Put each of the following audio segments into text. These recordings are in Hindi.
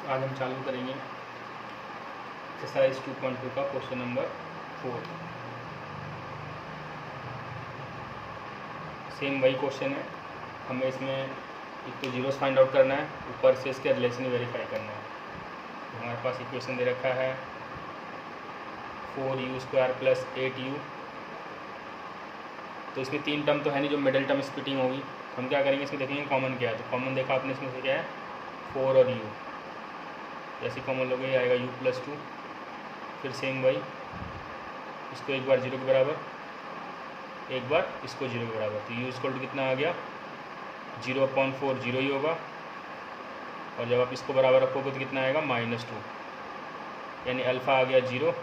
आज हम चालू करेंगे एक्सरसाइज 2.2 का क्वेश्चन नंबर 4। सेम वही क्वेश्चन है, हमें इसमें एक तो जीरोस फाइंड आउट करना है, ऊपर से इसके रिलेशन वेरीफाई करना है। तो हमारे पास इक्वेशन दे रखा है 4u² + 8u। तो इसमें तीन टर्म तो है नहीं, जो मिडिल टर्म स्प्लिटिंग होगी। हम क्या करेंगे, इसमें देखेंगे कॉमन क्या है। तो कॉमन देखा आपने इसमें से क्या है, 4 और u। जैसे कॉमन लोगे आएगा u + 2। फिर सेम वही, इसको एक बार 0 के बराबर, एक बार इसको 0 के बराबर। तो u = कितना आ गया, 0/4 0 ही होगा। और जब आप इसको बराबर रखोगे तो कितना आएगा, -2। यानी अल्फ़ा आ गया 0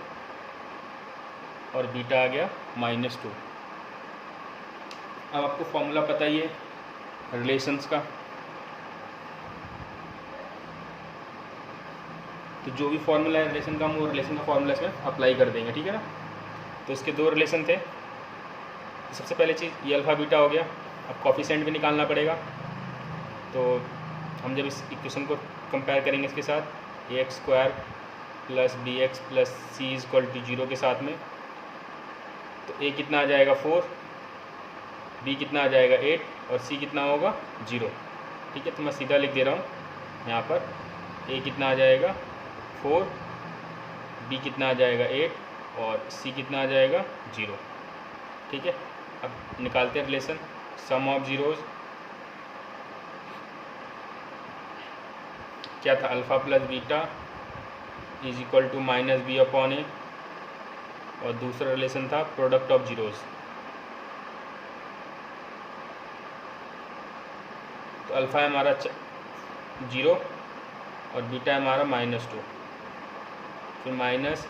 और बीटा आ गया -2। अब आपको फॉर्मूला पता ही है रिलेशंस का। तो जो भी फॉर्मूला है रिलेशन का, हम वो रिलेशन का फॉर्मूला इसमें अप्लाई कर देंगे, ठीक है ना। तो इसके दो रिलेशन थे। सबसे पहले चीज़ ये अल्फ़ा बीटा हो गया। अब कोफिशिएंट भी निकालना पड़ेगा। तो हम जब इस इक्वेशन को कंपेयर करेंगे इसके साथ, ax² + bx + c = 0 के साथ में, तो a कितना आ जाएगा 4, b कितना आ जाएगा 8 और c कितना होगा 0। ठीक है, तो मैं सीधा लिख दे रहा हूँ यहाँ पर, a कितना आ जाएगा 4, b कितना आ जाएगा 8 और c कितना आ जाएगा 0। ठीक है, अब निकालते हैं रिलेशन। सम ऑफ जीरोज़ क्या था, अल्फ़ा + बीटा = -b/a। और दूसरा रिलेशन था प्रोडक्ट ऑफ जीरोज़। तो अल्फ़ा है हमारा 0 और बीटा है हमारा -2। फिर माइनस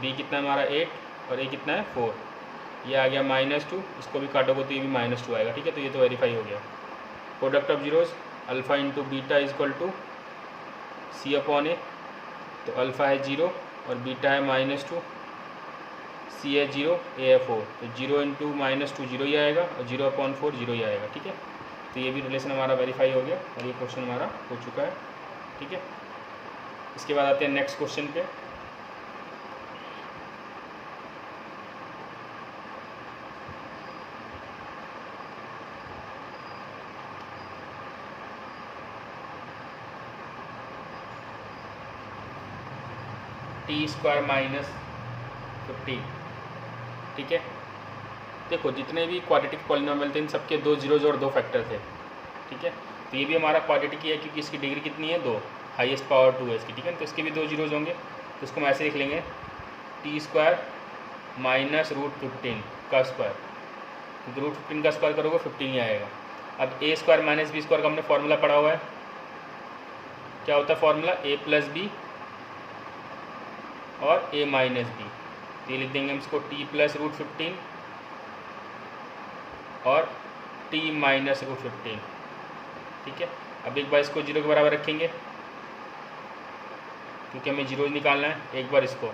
b कितना है हमारा 8 और a कितना है 4। ये आ गया -2, इसको भी काटोगे तो ये भी -2 आएगा। ठीक है, तो ये तो वेरीफाई हो गया। Product of zeros alpha × beta = c/a। तो अल्फ़ा है 0 और बीटा है -2, c है 0, a है 4। तो 0 × -2 0 ही आएगा और 0/4 0 ही आएगा। ठीक है, तो ये भी रिलेशन हमारा वेरीफाई हो गया और ये क्वेश्चन हमारा हो चुका है। ठीक है, इसके बाद आते हैं नेक्स्ट क्वेश्चन पे। t² - 15। ठीक है, देखो जितने भी क्वाड्रेटिक पॉलिनोमियल थे इन सबके 2 जीरोज़ और 2 फैक्टर थे। ठीक है, तो ये भी हमारा क्वाड्रेटिक ही है क्योंकि इसकी डिग्री कितनी है 2, हाईएस्ट पावर 2 है इसकी। ठीक है, तो इसके भी 2 जीरोज़ होंगे। तो इसको हम ऐसे लिख लेंगे, t² - √15 का स्क्वायर। तो √15 का स्क्वायर करोगे 15 ही आएगा। अब a² - b² का हमने फॉर्मूला पढ़ा हुआ है। क्या होता है फॉर्मूला, a + b और a - b। तो ये लिख देंगे हम इसको t + √15 और t - √15। ठीक है, अब एक बार इसको 0 के बराबर रखेंगे क्योंकि हमें जीरो निकालना है। एक बार इसको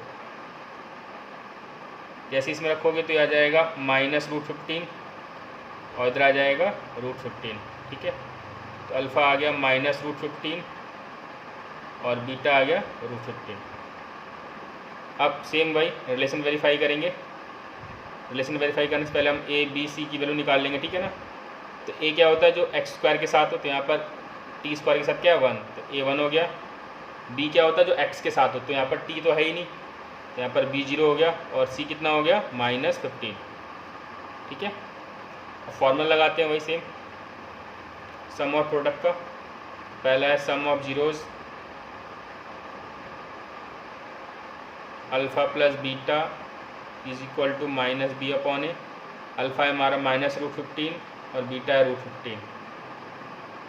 जैसे इसमें रखोगे तो ये आ जाएगा -√15 और इधर आ जाएगा √15। ठीक है, तो अल्फ़ा आ गया -√15 और बीटा आ गया √15। अब सेम वही रिलेशन वेरीफाई करेंगे। रिलेशन वेरीफाई करने से पहले हम a b c की वैल्यू निकाल लेंगे। ठीक है ना, तो a क्या होता है, जो x² के साथ हो, तो यहाँ पर t² के साथ क्या है 1, तो a 1 हो गया। b क्या होता है, जो x के साथ हो, तो यहाँ पर t तो है ही नहीं, तो यहाँ पर b 0 हो गया और c कितना हो गया -15। ठीक है, अब फॉर्मूला लगाते हैं वही सेम सम और प्रोडक्ट का। पहला है sum of zeros alpha + beta = -b/a। Alpha है हमारा -√15 और बीटा है √15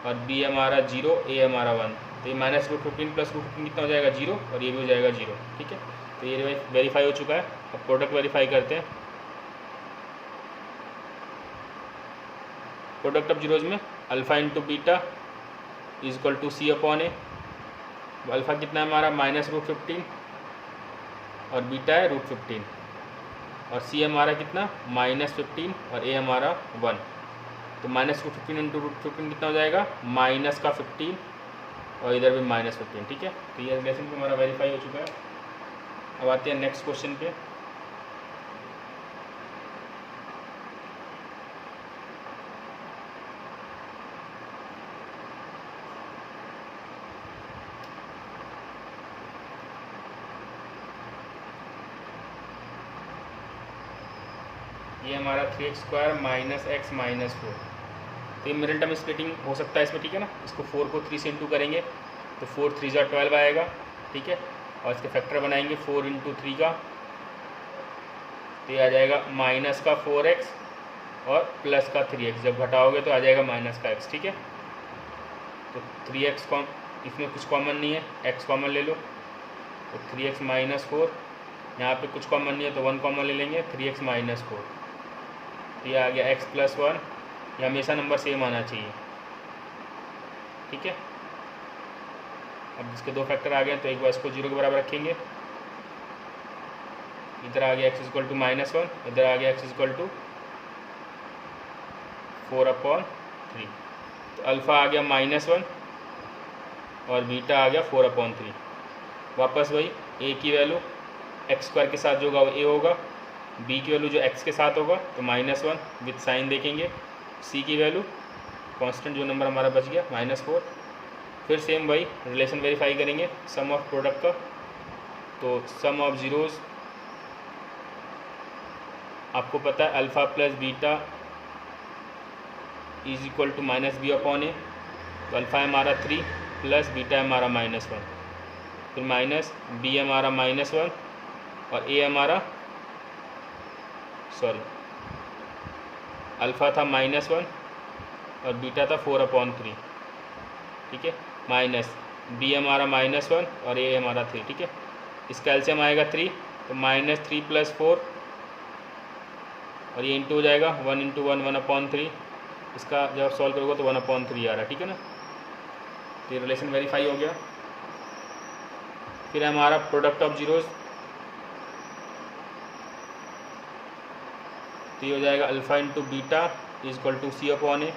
और b है हमारा 0, a है हमारा 1। तो ये -√15 + √15 कितना हो जाएगा 0 और ये भी हो जाएगा 0। ठीक है, तो ये वेरीफाई हो चुका है। अब प्रोडक्ट वेरीफाई करते हैं। प्रोडक्ट ऑफ जीरोज़ में अल्फ़ा × बीटा = c/a। अल्फ़ा कितना है हमारा -√15 और बीटा है √15 और c हमारा कितना -15 और a हमारा 1। तो -15 × √15 कितना हो जाएगा, -15 और इधर भी -15, ठीक है। तो ये रिलेशन हमारा वेरीफाई हो चुका है। अब आते हैं नेक्स्ट क्वेश्चन पे। ये हमारा 3x² - x - 4। तो ये मिडिल टर्म स्प्लिटिंग हो सकता है इसमें, ठीक है ना। इसको 4 को 3 से इंटू करेंगे तो 4 3 ज़ा 12 आएगा, ठीक है। और इसके फैक्टर बनाएंगे 4 × 3 का, तो ये आ जाएगा -4x और +3x। जब घटाओगे तो आ जाएगा -x, ठीक है। तो 3x इसमें कुछ कॉमन नहीं है, x कॉमन ले लो, तो 3x - 4। यहाँ पे कुछ कॉमन नहीं है तो 1 कॉमन ले लेंगे, 3x - 4। तो ये आ गया x + 1। ये हमेशा नंबर सेम आना चाहिए, ठीक है। अब इसके 2 फैक्टर आ गए तो एक बार इसको 0 के बराबर रखेंगे। इधर आ गया x = -1, इधर आ गया x = 4/3। तो अल्फ़ा आ गया -1 और बीटा आ गया 4/3। वापस वही a की वैल्यू x² के साथ जो होगा वो a होगा, b की वैल्यू जो x के साथ होगा तो -1 विद साइन देखेंगे, c की वैल्यू कांस्टेंट जो नंबर हमारा बच गया -4। फिर सेम वही रिलेशन वेरीफाई करेंगे सम ऑफ प्रोडक्ट का। तो सम ऑफ ज़ीरोज़ आपको पता है अल्फ़ा + बीटा = -b/a। तो अल्फ़ा हमारा 3 प्लस बीटा हमारा -1, फिर माइनस b हमारा -1 और a हमारा अल्फ़ा था -1 और बीटा था 4/3, ठीक है। माइनस b हमारा -1 और a हमारा 3, ठीक है। इसका एलसीएम आएगा 3, तो -3 + 4 और ये इंटू हो जाएगा 1 × 1 1/3। इसका जब सॉल्व करोगे तो 1/3 आ रहा है, ठीक है ना। तो ये रिलेशन वेरीफाई हो गया। फिर हमारा प्रोडक्ट ऑफ ज़ीरोज़, तो ये हो जाएगा अल्फ़ा × बीटा = c/a।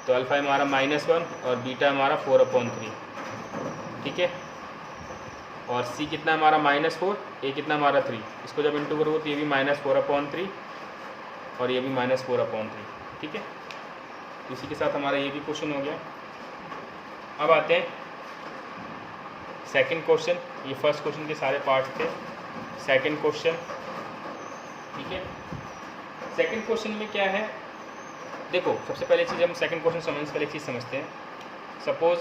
तो अल्फ़ा हमारा -1 और बीटा हमारा 4/3, ठीक है। और c कितना हमारा -4, a कितना हमारा 3। इसको जब इंटू करोगे तो ये भी -4/3 और ये भी -4/3, ठीक है। इसी के साथ हमारा ये भी क्वेश्चन हो गया। अब आते हैं सेकंड क्वेश्चन। ये फर्स्ट क्वेश्चन के सारे पार्ट्स थे। सेकंड क्वेश्चन, ठीक है। सेकंड क्वेश्चन में क्या है, देखो सबसे पहले चीज़ हम सेकंड क्वेश्चन समझने से पहले एक चीज़ समझते हैं। सपोज़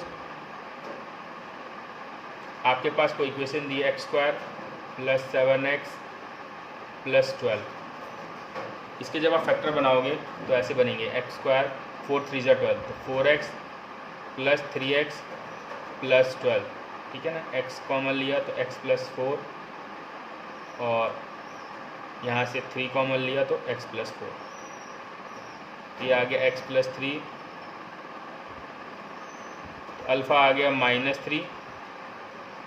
आपके पास कोई इक्वेशन दी है x² + 7x + 12। इसके जब आप फैक्टर बनाओगे तो ऐसे बनेंगे x² 4 3 ज़ा 12, तो 4x + 3x + 12, ठीक है ना। x कॉमन लिया तो x + 4 और यहाँ से 3 कॉमन लिया तो x + 4। ये आ गया x + 3, तो अल्फ़ा आ गया -3।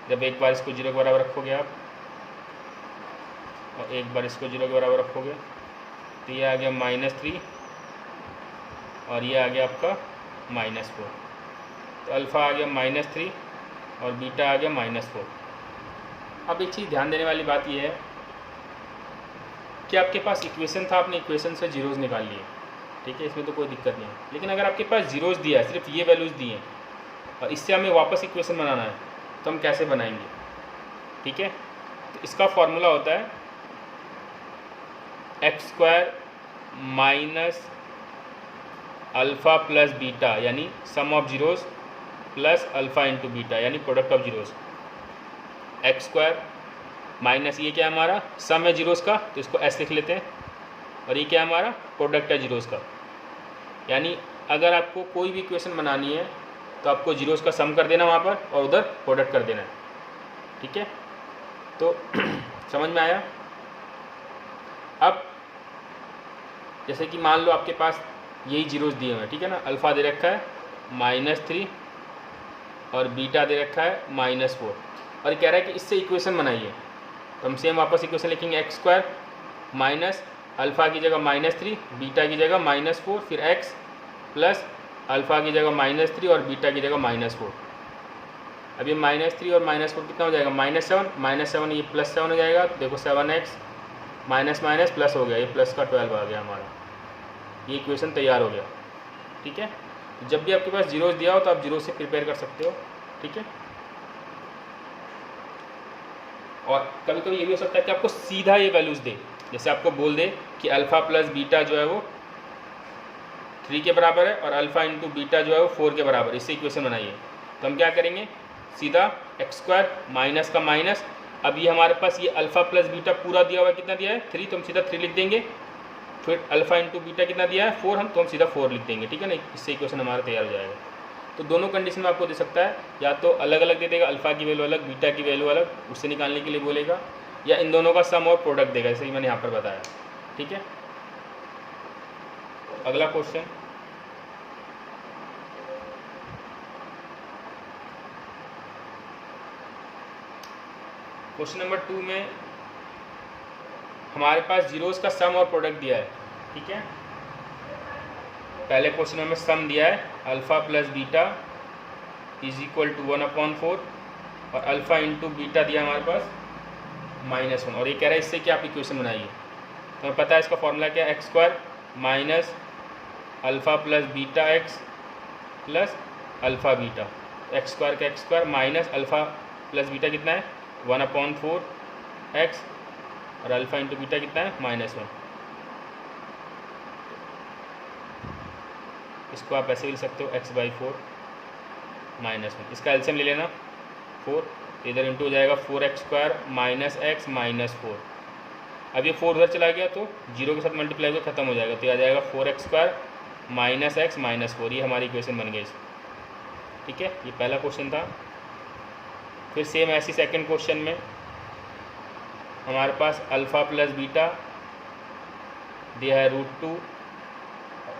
जब एक बार इसको 0 के बराबर रखोगे आप और एक बार इसको 0 के बराबर रखोगे तो ये आ गया -3 और ये आ गया आपका -4। तो अल्फ़ा आ गया -3 और बीटा आ गया -4। अब एक चीज़ ध्यान देने वाली बात यह है कि आपके पास इक्वेशन था, आपने इक्वेशन से जीरोज़ निकाल लिए, ठीक है। इसमें तो कोई दिक्कत नहीं है। लेकिन अगर आपके पास जीरोज़ दिया है, सिर्फ ये वैल्यूज़ दी हैं और इससे हमें वापस इक्वेशन बनाना है तो हम कैसे बनाएंगे, ठीक है। तो इसका फॉर्मूला होता है x² - अल्फ़ा + बीटा यानी sum of zeros plus alpha × beta यानी product of zeros. x² minus ये क्या है हमारा सम है जीरोज़ का, तो इसको s लिख लेते हैं, और ये क्या है हमारा प्रोडक्ट है जीरोज़ का। यानी अगर आपको कोई भी इक्वेशन बनानी है तो आपको जीरोज़ का सम कर देना वहाँ पर और उधर प्रोडक्ट कर देना है, ठीक है। तो समझ में आया। अब जैसे कि मान लो आपके पास यही जीरोज़ दिए हुए हैं, ठीक है ना। अल्फ़ा दे रखा है -3 और बीटा दे रखा है -4 और कह रहा है कि इससे इक्वेशन बनाइए। तो हम सेम वापस इक्वेशन लिखेंगे x² माइनस अल्फ़ा की जगह -3, बीटा की जगह -4, फिर x प्लस अल्फ़ा की जगह -3 और बीटा की जगह -4। अब ये -3 और -4 कितना हो जाएगा, -7 ये +7 हो जाएगा। तो देखो 7x माइनस माइनस प्लस हो गया, ये प्लस का 12 आ गया हमारा, ये इक्वेशन तैयार हो गया। ठीक है, तो जब भी आपके पास जीरोस दिया हो तो आप जीरो से प्रिपेयर कर सकते हो। ठीक है, और कभी कभी ये भी हो सकता है कि आपको सीधा ये वैल्यूज़ दे, जैसे आपको बोल दे कि अल्फ़ा प्लस बीटा जो है वो 3 के बराबर है और अल्फ़ा इंटू बीटा जो है वो 4 के बराबर, इससे इक्वेशन बनाइए। तो हम क्या करेंगे, सीधा x² माइनस का माइनस, अब ये हमारे पास ये अल्फ़ा प्लस बीटा पूरा दिया हुआ है, कितना दिया है 3, तो हम सीधा 3 लिख देंगे। फिर अल्फ़ा इंटू बीटा कितना दिया है 4, तो हम सीधा 4 लिख देंगे। ठीक है ना, इससे इक्वेशन हमारा तैयार हो जाएगा। तो दोनों कंडीशन में आपको दे सकता है, या तो अलग अलग दे देगा, अल्फ़ा की वैल्यू अलग, बीटा की वैल्यू अलग, उससे निकालने के लिए बोलेगा, या इन दोनों का सम और प्रोडक्ट देगा, जैसे कि मैंने यहाँ पर बताया। ठीक है, अगला क्वेश्चन, क्वेश्चन नंबर 2 में हमारे पास जीरोस का सम और प्रोडक्ट दिया है। ठीक है, पहले क्वेश्चन में सम दिया है alpha plus beta is equal to 1/4 और अल्फ़ा इंटू बीटा दिया हमारे पास -1, और ये कह रहा है इससे कि आप इक्वेशन बनाइए। तो हमें पता है इसका फॉर्मूला क्या है, x² minus alpha plus beta x plus alpha beta, x² का x² minus alpha plus beta कितना है 1/4 x और अल्फ़ा इंटू बीटा कितना है -1। इसको आप ऐसे लिख सकते हो x/4 -1, इसका एलसीएम ले लेना 4, इधर इंटू हो जाएगा 4x² माइनस x माइनस 4। अब ये 4 उधर चला गया तो 0 के साथ मल्टीप्लाई होकर ख़त्म हो जाएगा, तो ये आ जाएगा 4x² माइनस x माइनस 4, ये हमारी इक्वेशन बन गई। ठीक है, ये पहला क्वेश्चन था। फिर सेम ऐसी सेकंड क्वेश्चन में हमारे पास अल्फ़ा प्लस बीटा दिया है √2,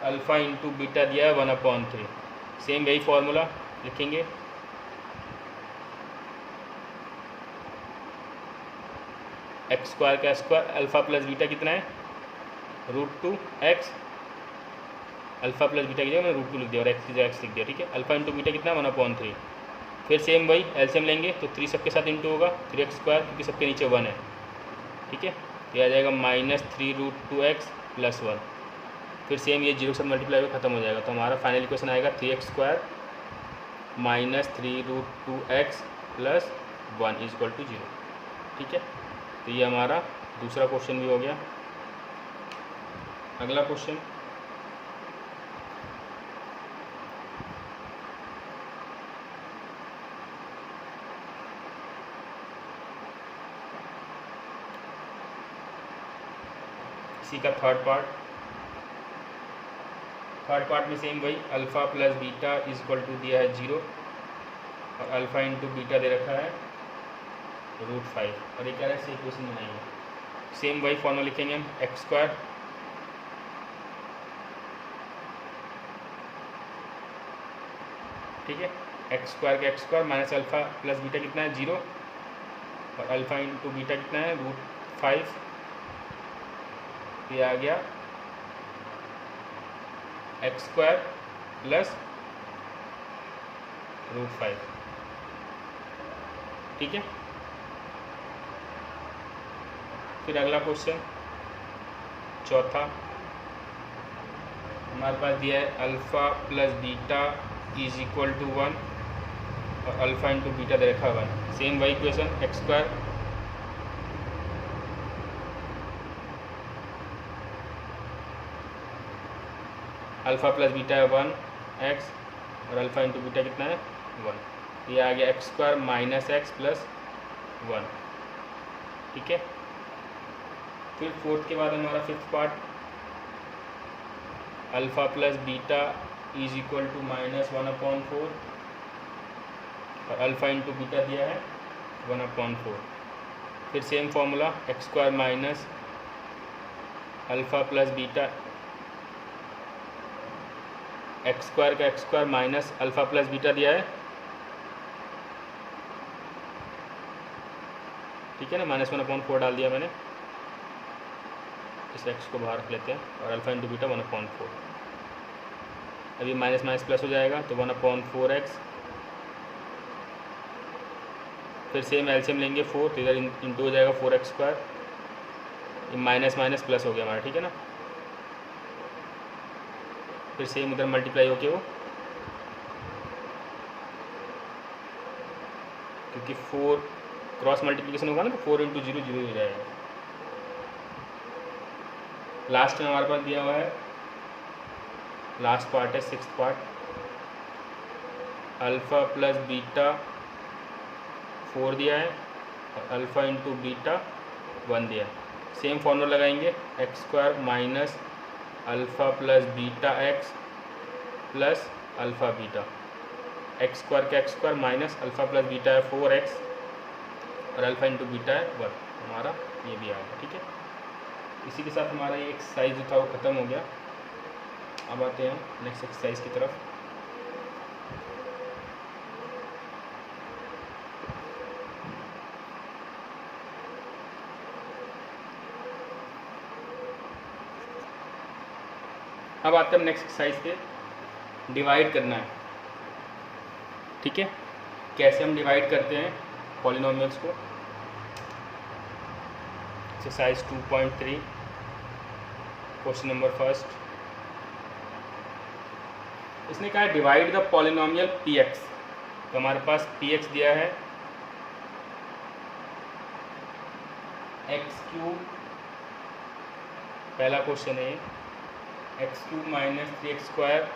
अल्फ़ा इंटू बीटा दिया है 1/3। सेम वही फॉर्मूला लिखेंगे, x² का स्क्वायर, अल्फ़ा प्लस बीटा कितना है √2x, अल्फ़ा प्लस बीटा की जगह मैंने √2 लिख दिया और x की जगह x लिख दिया। ठीक है, अल्फ़ा इंटू बीटा कितना है 1/3। फिर सेम वही एलसीएम लेंगे तो 3 सबके साथ इंटू होगा 3x² क्योंकि सबके नीचे 1 है। ठीक है, तो आ जाएगा -3√2x प्लस 1। फिर सेम ये 0 से मल्टीप्लाई हुआ ख़त्म हो जाएगा, तो हमारा फाइनल इक्वेशन आएगा 3x² minus 3√2x plus 1 is equal to 0। ठीक है, तो ये हमारा दूसरा क्वेश्चन भी हो गया। अगला क्वेश्चन, इसी का थर्ड पार्ट में सेम वही alpha plus beta is equal to दिया है 0 और अल्फ़ा इंटू बीटा दे रखा है √5, और ये कह रहा है इससे इक्वेशन बनाइए। सेम वही फॉर्मूला लिखेंगे हम, x², ठीक है, x² का x² minus alpha plus beta कितना है 0 और अल्फ़ा इंटू बीटा कितना है √5, ये आ गया x² प्लस √5। ठीक है, फिर अगला क्वेश्चन चौथा, हमारे पास दिया है alpha plus beta is equal to 1 और अल्फ़ा इंटू बीटा दे रखा 1। सेम वही question, x² alpha plus beta है 1x और अल्फ़ा इंटू बीटा कितना है 1, ये आ गया x² माइनस x प्लस 1। ठीक है, फिर फोर्थ के बाद हमारा fifth part, alpha plus beta is equal to -1/4 और अल्फ़ा इंटू बीटा दिया है 1/4। फिर same formula, x² minus alpha plus beta, x² का x² minus alpha plus beta दिया है, ठीक है ना, -1/4 डाल दिया मैंने, इस x को बाहर रख लेते हैं और अल्फ़ा इंटू बीटा 1/4। अभी माइनस माइनस प्लस हो जाएगा तो 1/4x फिर सेम एलसीएम लेंगे 4, तो इधर इंटू हो जाएगा 4x², ये माइनस माइनस प्लस हो गया हमारा, ठीक है ना। फिर सेम इधर मल्टीप्लाई होके वो, क्योंकि 4 क्रॉस मल्टीप्लिकेशन होगा ना, तो 4 × 0 0 हो जाएगा। लास्ट में हमारे पास दिया हुआ है, लास्ट पार्ट है 6th part, alpha plus beta 4 दिया है और अल्फ़ा इंटू बीटा 1 दिया है। सेम फॉर्मूला लगाएंगे, x² minus alpha plus beta x plus alpha beta, x² का x² minus alpha plus beta है 4x और अल्फ़ा इंटू बीटा है 1, हमारा ये भी आएगा, ठीक है। इसी के साथ हमारा ये एक्सरसाइज जो था वो ख़त्म हो गया। अब आते हैं नेक्स्ट एक्सरसाइज की तरफ। अब आते हैं हम नेक्स्ट एक्सरसाइज पे, डिवाइड करना है, ठीक है। कैसे हम डिवाइड करते हैं पॉलिनोमियल्स को। एक्सरसाइज 2.3 क्वेश्चन नंबर फर्स्ट, इसने कहा है डिवाइड द पॉलिनोमियल px। तो हमारे पास px दिया है x³ पहला क्वेश्चन है, x³ minus 3x²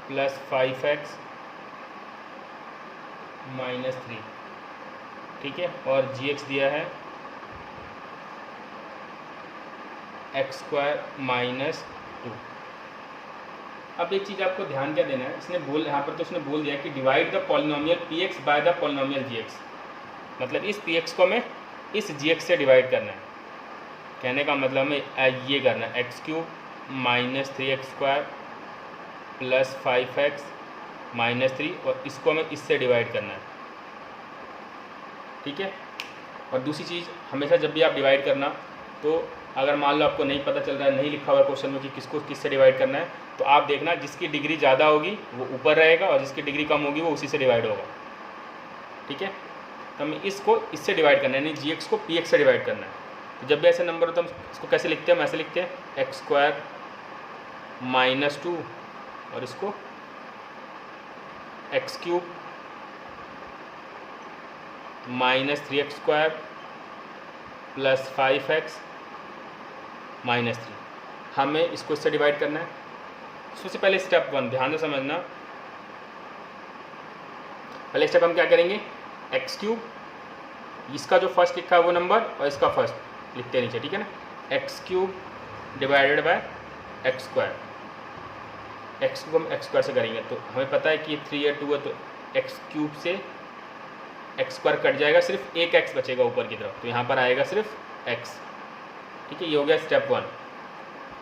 plus 5x minus 3, ठीक है। और gx दिया है x² माइनस 2। अब एक चीज़ आपको ध्यान क्या देना है, इसने बोल यहाँ पर तो उसने बोल दिया कि divide the polynomial px by the polynomial gx, मतलब इस px को हमें इस gx से डिवाइड करना है। कहने का मतलब हमें ये करना है, x³ minus 3x² plus 5x minus 3, और इसको हमें इससे डिवाइड करना है, ठीक है। और दूसरी चीज़, हमेशा जब भी आप डिवाइड करना, तो अगर मान लो आपको नहीं पता चल रहा है, नहीं लिखा हुआ क्वेश्चन में कि किसको किससे डिवाइड करना है, तो आप देखना जिसकी डिग्री ज़्यादा होगी वो ऊपर रहेगा और जिसकी डिग्री कम होगी वो उसी से डिवाइड होगा, ठीक है। तो हमें इसको इससे डिवाइड करना है, यानी gx को px से डिवाइड करना है। तो जब भी ऐसे नंबर हो तो हम इसको कैसे लिखते हैं, हम ऐसे लिखते हैं x² माइनस 2 और इसको x³ minus 3x² plus 5x minus 3, हमें इसको इससे डिवाइड करना है। सबसे पहले स्टेप 1 ध्यान से समझना। पहले स्टेप हम क्या करेंगे, x³, इसका जो फर्स्ट लिखा है वो नंबर और इसका फर्स्ट लिखते हैं नीचे, ठीक है ना। x³ divided by x², x³ हम x² से करेंगे तो हमें पता है कि 3 या 2 है, तो x³ से x² कट जाएगा, सिर्फ एक x बचेगा ऊपर की तरफ, तो यहाँ पर आएगा सिर्फ x, ठीक है। ये हो गया स्टेप 1।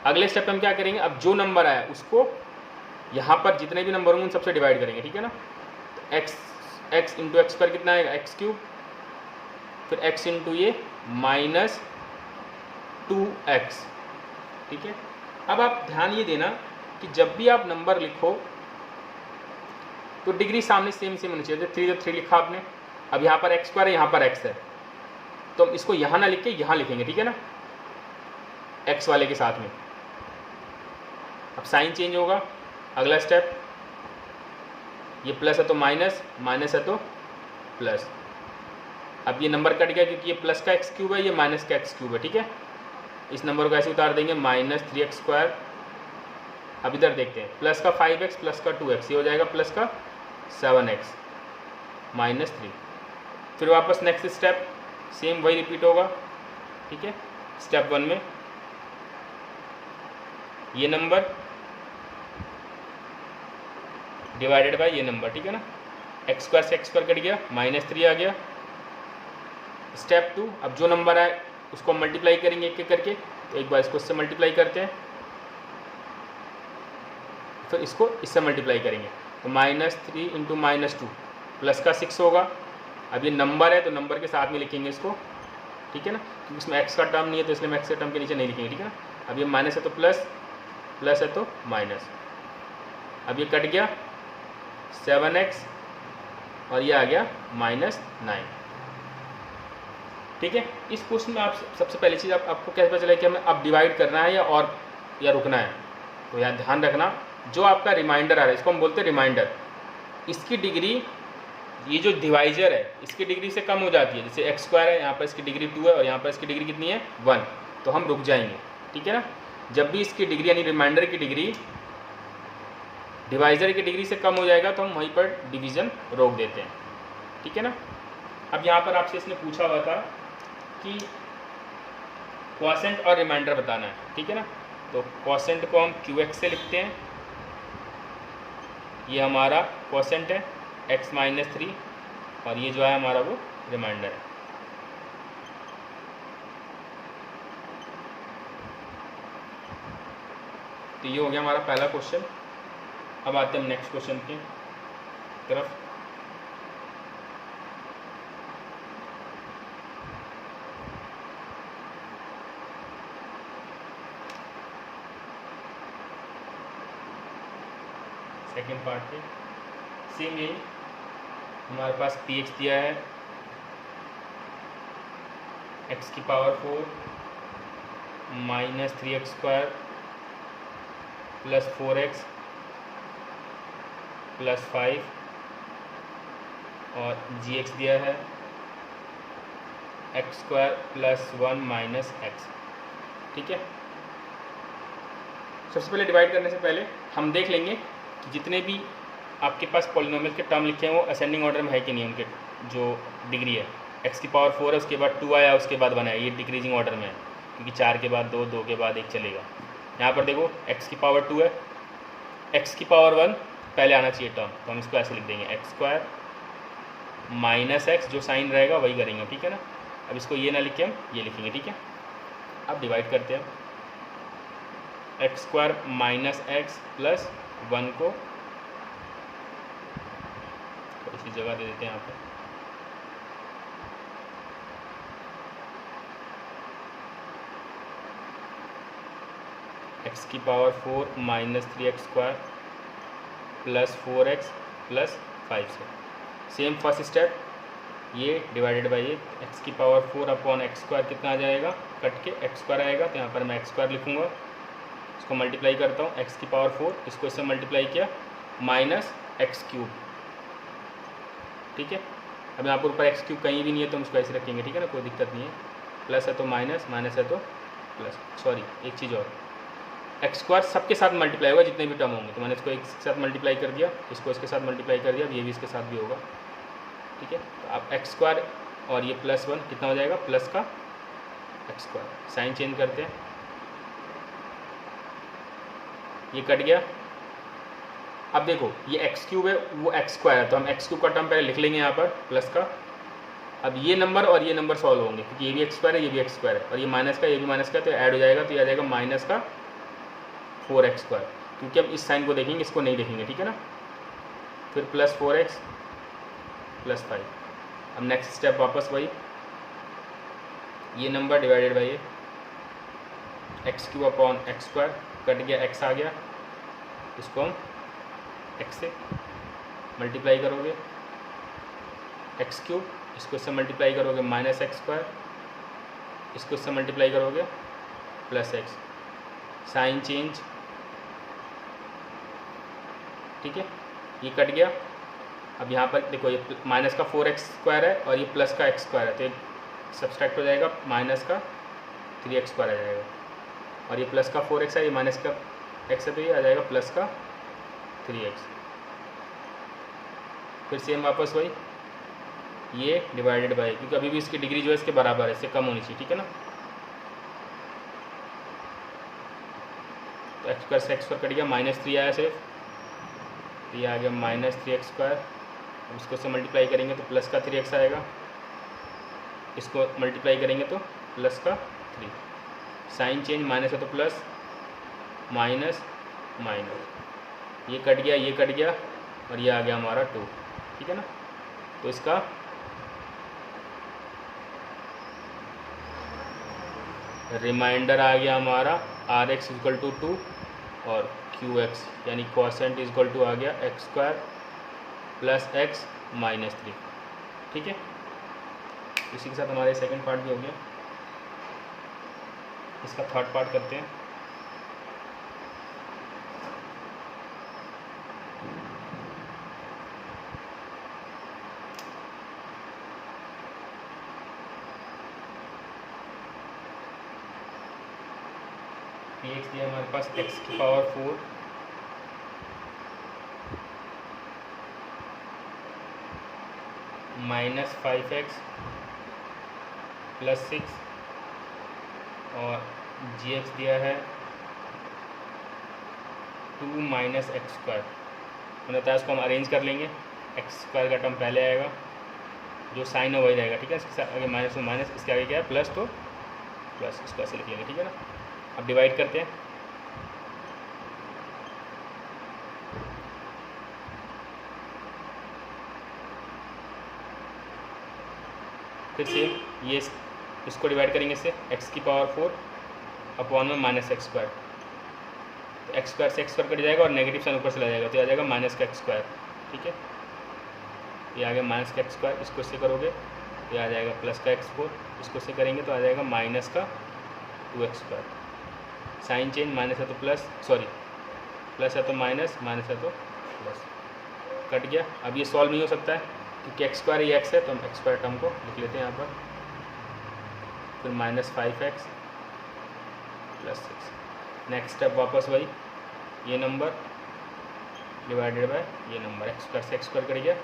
अगले स्टेप में हम क्या करेंगे, अब जो नंबर आया उसको यहाँ पर जितने भी नंबर होंगे उन सबसे डिवाइड करेंगे, ठीक है ना। तो x इंटू x² कितना आएगा, x³, फिर x इंटू ये माइनस 2x, ठीक है। अब आप ध्यान ये देना कि जब भी आप नंबर लिखो तो डिग्री सामने सेम सेम होनी चाहिए। 3 तो 3 लिखा आपने, अब यहाँ पर x² है, यहाँ पर x है, तो हम इसको यहाँ ना लिख के यहाँ लिखेंगे, ठीक है ना, x वाले के साथ में। अब साइन चेंज होगा। अगला स्टेप, ये प्लस है तो माइनस, माइनस है तो प्लस। अब ये नंबर कट गया क्योंकि ये प्लस का x³ है, ये माइनस का x³ है, ठीक है। इस नंबर को ऐसे उतार देंगे, माइनस 3x²। अब इधर देखते हैं, प्लस का 5x प्लस का 2x, ये हो जाएगा प्लस का 7x माइनस 3। फिर वापस नेक्स्ट स्टेप सेम वही रिपीट होगा, ठीक है। स्टेप 1 में ये नंबर डिवाइडेड बाय ये नंबर, ठीक है ना। x² से x² कट गया, माइनस 3 आ गया। स्टेप 2, अब जो नंबर आए उसको मल्टीप्लाई करेंगे एक एक करके, तो एक बार इसको इससे मल्टीप्लाई करते हैं, फिर इसको इससे मल्टीप्लाई करेंगे, तो -3 इंटू -2 प्लस का 6 होगा। अब ये नंबर है तो नंबर के साथ में लिखेंगे इसको, ठीक है ना, क्योंकि इसमें x का टर्म नहीं है तो इसलिए हम x के टर्म के नीचे नहीं लिखेंगे, ठीक है ना। अब ये माइनस है तो प्लस, प्लस है तो माइनस। अब ये कट गया, 7x और ये आ गया -9। ठीक है, इस क्वेश्चन में आप सबसे पहली चीज़ आपको कैसे पता चला कि हमें अब डिवाइड करना है या रुकना है। तो यहाँ ध्यान रखना, जो आपका रिमाइंडर आ रहा है इसको हम बोलते हैं रिमाइंडर, इसकी डिग्री, ये जो डिवाइजर है इसकी डिग्री से कम हो जाती है। जैसे x² है, यहाँ पर इसकी डिग्री 2 है और यहाँ पर इसकी डिग्री कितनी है 1, तो हम रुक जाएंगे। ठीक है ना, जब भी इसकी डिग्री यानी रिमाइंडर की डिग्री डिवाइजर की डिग्री से कम हो जाएगा तो हम वहीं पर डिवीज़न रोक देते हैं। ठीक है ना, अब यहाँ पर आपसे इसने पूछा हुआ था कि क्वॉशेंट और रिमाइंडर बताना है। ठीक है ना, तो क्वॉशेंट को हम QX से लिखते हैं, ये हमारा क्वॉशेंट है x-3 और ये जो है हमारा वो रिमाइंडर है। तो ये हो गया हमारा पहला क्वेश्चन। अब आते हैं हम नेक्स्ट क्वेश्चन की तरफ। सेकेंड पार्ट पे सेम यही हमारे पास px दिया है x⁴ -3x² + 4x + 5 और gx दिया है x² + 1 - x। ठीक है, सबसे पहले डिवाइड करने से पहले हम देख लेंगे कि जितने भी आपके पास पॉलिनोमियल के टर्म लिखे हैं वो असेंडिंग ऑर्डर में है कि नहीं, उनके जो डिग्री है। x⁴ है, उसके बाद 2 आया, उसके बाद 1 आया, ये डिक्रीजिंग ऑर्डर में है क्योंकि 4 के बाद 2, 2 के बाद 1 चलेगा। यहाँ पर देखो x⁴ है, x⁴ पहले आना चाहिए टर्म, तो हम इसको ऐसे लिख देंगे x² - x, जो साइन रहेगा वही करेंगे। ठीक है ना, अब इसको ये ना लिख के हम ये लिखेंगे। ठीक है, अब डिवाइड करते हैं x² - x + 1 को इसी जगह दे देते हैं यहाँ पे। x⁴ -3x² + 4x + 5 से सेम फर्स्ट स्टेप, ये डिवाइडेड बाई ये x⁴/x² कितना आ जाएगा, कट के x² आएगा, तो यहाँ पर मैं x² लिखूँगा, इसको मल्टीप्लाई करता हूँ x⁴, इसको इससे मल्टीप्लाई किया -x³। ठीक है, अब यहाँ पर ऊपर x³ कहीं भी नहीं है तो हम इसको ऐसे रखेंगे। ठीक है ना, कोई दिक्कत नहीं है, प्लस है तो माइनस, माइनस है तो प्लस। सॉरी, एक चीज़ और, x² सबके साथ मल्टीप्लाई होगा जितने भी टर्म होंगे, तो मैंने इसको एक साथ मल्टीप्लाई कर दिया, इसको इसके साथ मल्टीप्लाई कर दिया, अब ये भी इसके साथ भी होगा। ठीक है, तो अब x² और ये +1 कितना हो जाएगा, प्लस का x²। साइन चेंज करते हैं, ये कट गया। अब देखो ये x³ है, वो x² है, तो हम x³ का टर्म पहले लिख लेंगे यहाँ पर प्लस का। अब ये नंबर और ये नंबर सॉल्व होंगे क्योंकि ये भी x² है, ये भी x² है, और ये माइनस का, ये भी माइनस का, तो ऐड हो जाएगा, तो ये आ जाएगा -4x², क्योंकि हम इस साइन को देखेंगे, इसको नहीं देखेंगे। ठीक है ना, फिर +4x + 5। अब नेक्स्ट स्टेप वापस वही, ये नंबर डिवाइडेड बाई ये x³/x², कट गया, x आ गया, इसको हम x से मल्टीप्लाई करोगे, x³, इसको इससे मल्टीप्लाई करोगे -x², इसको इससे मल्टीप्लाई करोगे +x। साइन चेंज, ठीक है, ये कट गया। अब यहाँ पर देखो ये माइनस का 4x² है और ये प्लस का x² है, तो ये सब्सट्रैक्ट हो जाएगा, माइनस का 3x² आ जाएगा, और ये प्लस का 4x है, ये माइनस का x है, तो ये आ जाएगा प्लस का 3x। फिर सेम वापस वही, ये डिवाइडेड बाई, क्योंकि अभी भी इसकी डिग्री जो है इसके बराबर है, इससे कम होनी चाहिए। ठीक है ना, तो x² से x² कट गया, -3 आया सिर्फ, ये आ गया -3x²। अब इसको से मल्टीप्लाई करेंगे तो प्लस का 3x आएगा, इसको मल्टीप्लाई करेंगे तो प्लस का 3। साइन चेंज, माइनस है तो प्लस, माइनस माइनस, ये कट गया, ये कट गया, और ये आ गया हमारा 2। ठीक है ना, तो इसका रिमाइंडर आ गया हमारा Rx = 2 और QX यानी क्वॉशेंट = आ गया x² + x -3। ठीक है, इसी के साथ हमारे सेकंड पार्ट भी हो गया। इसका थर्ड पार्ट करते हैं। px दिया हमारे पास x की पावर 4 -5x + 6 और gx दिया है 2 - x²। मैंने बताया इसको हम अरेंज कर लेंगे, x² का टर्म पहले आएगा, जो साइन है वही रहेगा। ठीक है, इसके आगे माइनस तो माइनस, इसके आगे क्या है प्लस तो प्लस, इसको ऐसे लिख लेंगे। ठीक है ना, अब डिवाइड करते हैं। फिर से ये इसको डिवाइड करेंगे इससे, x की पावर 4 अपॉन में -x²। तो x² से x² कट जाएगा और नेगेटिव साइन ऊपर चला जाएगा, तो आ जाएगा -x²। ठीक है, ये आ गया -x²। इसको इससे करोगे ये आ जाएगा +x4, इसको इससे करेंगे तो आ जाएगा -2x²। साइन चेंज, माइनस है तो प्लस, सॉरी प्लस है तो माइनस, माइनस है तो प्लस, कट गया। अब ये सॉल्व नहीं हो सकता है क्योंकि x² ये x है, तो हम x² टर्म को लिख लेते हैं यहाँ पर। फिर -5x + 6। नेक्स्ट स्टेप वापस वही, ये नंबर डिवाइडेड बाय ये नंबर, x² से x² कट गया,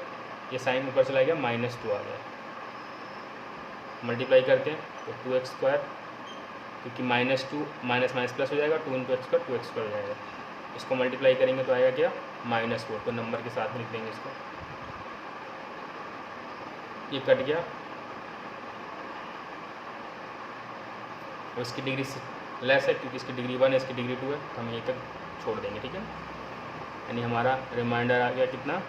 ये साइन ऊपर चला गया, -2 आ गया। मल्टीप्लाई करते हैं तो 2x², क्योंकि -2 माइनस माइनस प्लस हो जाएगा, 2 × x² 2x² हो जाएगा। इसको मल्टीप्लाई करेंगे तो आएगा क्या -4, तो नंबर के साथ में लिख देंगे इसको। ये कट गया, और इसकी डिग्री लेस है क्योंकि इसकी डिग्री 1 है, इसकी डिग्री 2 है, तो हम यहीं तक छोड़ देंगे। ठीक है, यानी हमारा रिमाइंडर आ गया कितना,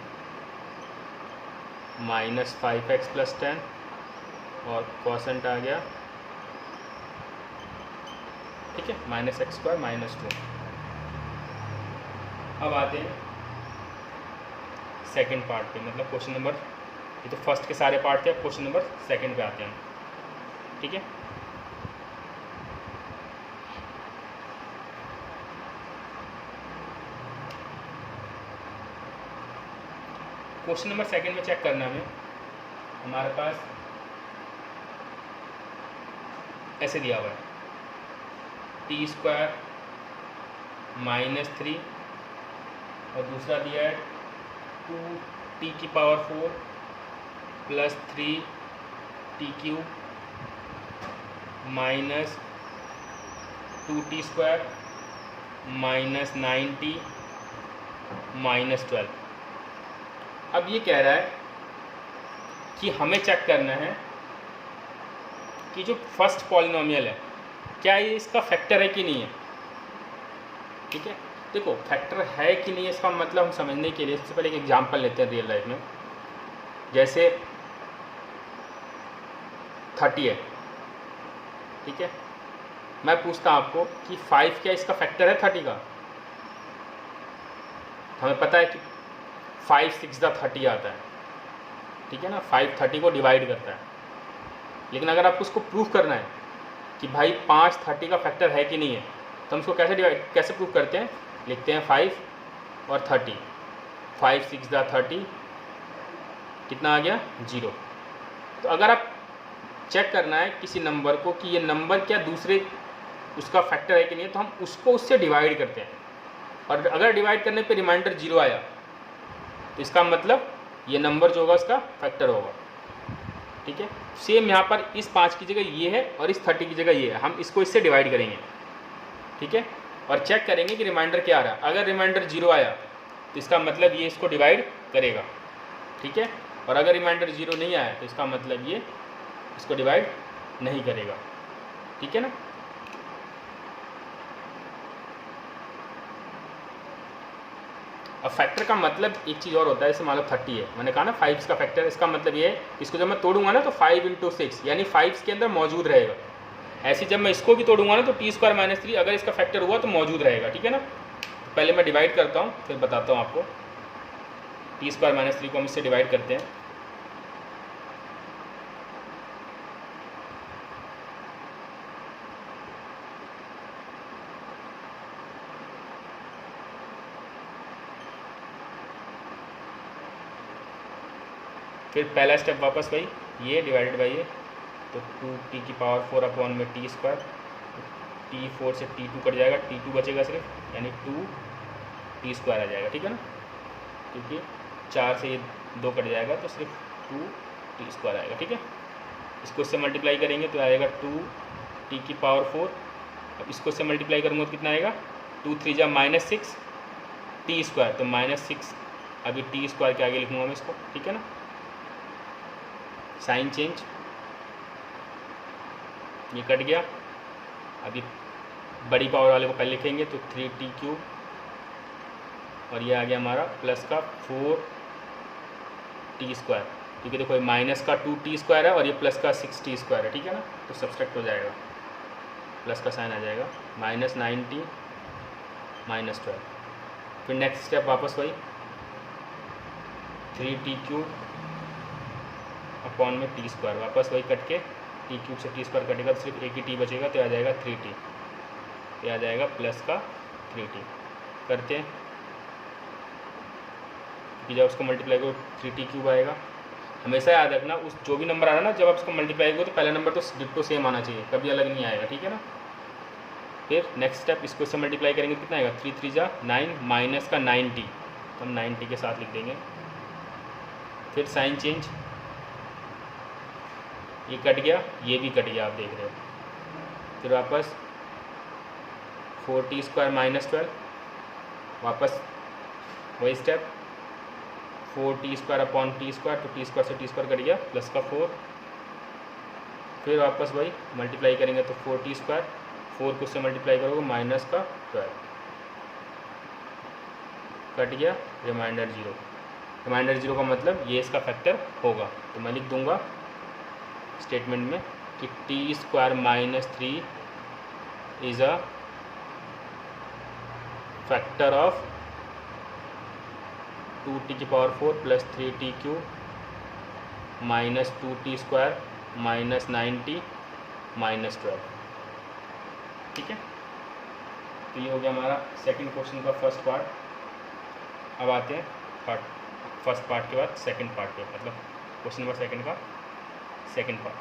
-5x + 10 और क्वॉशेंट आ गया, ठीक है, -x² -2। अब आते हैं सेकंड पार्ट पे, मतलब क्वेश्चन नंबर, ये तो फर्स्ट के सारे पार्ट थे, अब क्वेश्चन नंबर सेकंड पे आते हैं। ठीक है, क्वेश्चन नंबर सेकंड में चेक करना है हमारे पास ऐसे दिया हुआ है t² -3 और दूसरा दिया है 2t की पावर 4 + 3t³ -2t² -9t -12। अब ये कह रहा है कि हमें चेक करना है कि जो फर्स्ट पॉलिनोमियल है क्या ये इसका फैक्टर है कि नहीं है। ठीक है, देखो फैक्टर है कि नहीं है इसका मतलब हम समझने के लिए सबसे पहले एक एग्जांपल लेते हैं रियल लाइफ में। जैसे 30 है, ठीक है, मैं पूछता हूँ आपको कि 5 क्या इसका फैक्टर है 30 का। हमें पता है कि 5 6 × 30 आता है, ठीक है ना, 5 30 को डिवाइड करता है। लेकिन अगर आपको उसको प्रूफ करना है कि भाई 5 30 का फैक्टर है कि नहीं है, तो हम उसको कैसे प्रूफ करते हैं, लिखते हैं 5 और 30, 5 6 × 30 कितना आ गया 0। तो अगर आप चेक करना है किसी नंबर को कि ये नंबर क्या दूसरे उसका फैक्टर है कि नहीं है, तो हम उसको उससे डिवाइड करते हैं, और अगर डिवाइड करने पे रिमाइंडर 0 आया तो इसका मतलब ये नंबर जो होगा उसका फैक्टर होगा। ठीक है, सेम यहाँ पर इस 5 की जगह ये है और इस 30 की जगह ये है, हम इसको इससे डिवाइड करेंगे। ठीक है, और चेक करेंगे कि रिमाइंडर क्या आ रहा है। अगर रिमाइंडर 0 आया तो इसका मतलब ये इसको डिवाइड करेगा। ठीक है, और अगर रिमाइंडर 0 नहीं आया तो इसका मतलब ये इसको डिवाइड नहीं करेगा। ठीक है ना, अब फैक्टर का मतलब एक चीज़ और होता है, जैसे मान लो 30 है, मैंने कहा ना 5 का फैक्टर, इसका मतलब ये है इसको जब मैं तोड़ूंगा ना तो 5 × 6 यानी 5 के अंदर मौजूद रहेगा। ऐसे जब मैं इसको भी तोड़ूंगा ना तो t² -3 अगर इसका फैक्टर हुआ तो मौजूद रहेगा। ठीक है ना, तो पहले मैं डिवाइड करता हूँ फिर बताता हूँ आपको। t² -3 को हम इससे डिवाइड करते हैं फिर पहला स्टेप वापस वही, ये डिवाइडेड बाई ये, तो 2t⁴ में टी स्क्वायर, t4 से t2 कट जाएगा, t2 बचेगा सिर्फ, यानी 2t² आ जाएगा, ठीक है ना, क्योंकि 4 से ये 2 कट जाएगा तो सिर्फ 2t² आएगा, ठीक है। इसको इससे मल्टीप्लाई करेंगे तो आएगा 2t⁴। अब इसको इससे मल्टीप्लाई करूँगा तो कितना आएगा, 2 3 जा -6 t², तो -6 अभी t² के आगे लिखूँगा मैं इसको, ठीक है ना। साइन चेंज, ये कट गया, अभी बड़ी पावर वाले को पहले लिखेंगे तो 3t³ और ये आ गया हमारा प्लस का 4t², क्योंकि देखो माइनस का 2t² है और ये प्लस का 6t² है, ठीक है ना, तो सब्सट्रैक्ट हो जाएगा, प्लस का साइन आ जाएगा, -9t -12। फिर नेक्स्ट स्टेप वापस वही 3t³ में t², वापस वही कट के t³ से t² कटेगा तो सिर्फ एक ही t बचेगा, तो आ जाएगा 3t, ये आ जाएगा प्लस का 3t। करते हैं कि जब उसको मल्टीप्लाई करो 3t³ आएगा। हमेशा याद रखना, उस जो भी नंबर आ रहा है ना, जब आप उसको मल्टीप्लाई करो तो पहला नंबर तो डिट्टो सेम आना चाहिए, कभी अलग नहीं आएगा, ठीक है ना। फिर नेक्स्ट स्टेप, इसको इससे मल्टीप्लाई करेंगे तो कितना आएगा, 3 3 जा 9 माइनस का 9t, तो हम 9t के साथ लिख देंगे। फिर साइन चेंज, ये कट गया, ये भी कट गया, आप देख रहे हो। फिर वापस 4t² -12, वापस वही स्टेप 4t² तो t² से t² कट गया, प्लस का 4। फिर वापस वही मल्टीप्लाई करेंगे तो 4t², 4 को उससे मल्टीप्लाई करोगे माइनस का 12, कट गया, रिमाइंडर 0। रिमाइंडर 0 का मतलब ये इसका फैक्टर होगा, तो मैं लिख दूंगा स्टेटमेंट में कि t² -3 is a factor of 2t⁴ plus 3t³ -2t² -9t -12, ठीक है। तो ये हो गया हमारा सेकंड क्वेश्चन का फर्स्ट पार्ट। अब आते हैं फर्स्ट पार्ट के बाद सेकंड पार्ट पे, मतलब क्वेश्चन नंबर सेकंड का सेकंड पार्ट।